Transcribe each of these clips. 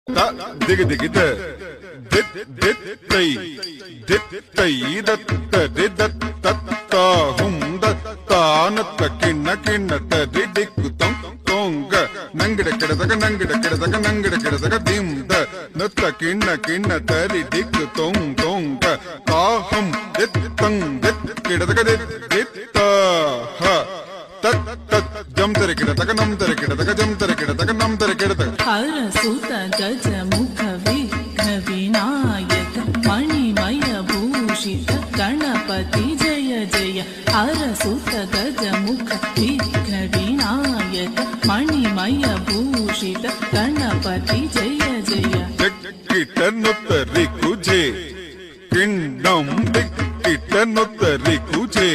த திகு திகித தித் தித் தை தித் தை தத்த திதத் தத்தா ஹும் தத்தானத்த கிண்ண கிண்ணத்த திடிக்கு தொங் தொங்க நங்கிட கிடதக நங்கிட கிடதக நங்கிட கிடதக திம் த நத்த கிண்ண கிண்ண தரி டிக்கு தொங் தொங்க தாஹம் தித் தங் தித் கிடதக தித் தித்த ஹ தத் தத் ஜம் தரி கிடதக நம் தரி கிடதக ஜம் தரி கிடதக நம் தரி கிடதக ஹர சுத கஜ முக விಘ್ನ விநாயக மணிமய பூஷித ಗಣಪತಿ ಜಯ ಜಯ ಹರ ಸುತ ಗಜ ಮುಖ ವಿಘ್ನ ವಿನಾಯಕ ಮಣಿಮಯ ಭೂಷಿತ ಗಣಪತಿ ಜಯ ಜಯ ದಿಕ್ಕಿಟನುತ್ತರಿ ಕುಜೆ ಕಿಣ್ಣಂ ದಿಕ್ಕಿಟನುತ್ತರಿ ಕುಜೆ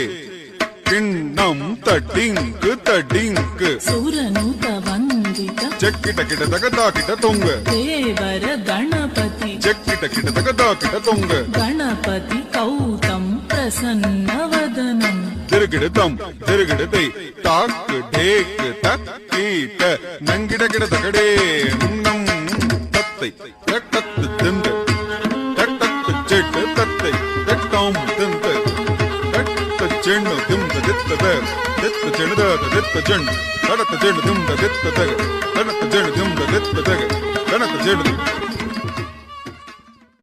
ಕಿಣ್ಣಂ ತಡಿಂಕ್ ತಡಿಂಕ್ ಸುರನುತ ವಂದಿತ ಚಕ್ಕಿಟ ಕಿಟ ತಗದಾಕಿಟ ತೊಂಗ ದೇವರ ಗಣಪತಿ ಚಕ್ಕಿಟ ಕಿಟ ತಗದಾಕಿಟ ತೊಂಗ ಗಣಪತಿ ಕೌತಂ ಪ್ರಸನ್ನ ವದನಂ ತಿರುಗಿಡತಂ ತಿರುಗಿಡತೈ ತಾಕ್ ಢೇಕ್ ತಕ್ಕೀಟ ನಂಗಿಡ ಗಿಡ ತಗಡೇ ನಂ ತತ್ತೈ ತಟ್ಟತ್ತು ತಿಂದ ತಟ್ಟತ್ತು ಚೆಟ್ ತತ್ತೈ ತಟ್ಟಂ ತಿಂದ ತಟ್ಟ ಚೆಣ್ಣು ತಿಂದ ದಿತ್ತದ ದಿತ್ತ ಚೆಣ್ಣದ ದಿತ್ತ ಚೆಣ್ಣು ತಡತ ಚೆಣ್ಣು ತಿಂದ ದಿತ್ತ ತಗ ತಡತ ಚೆಣ್ಣು ತಿಂದ ದಿತ್ತ ತಗ ತಡತ ಚೆಣ್ಣು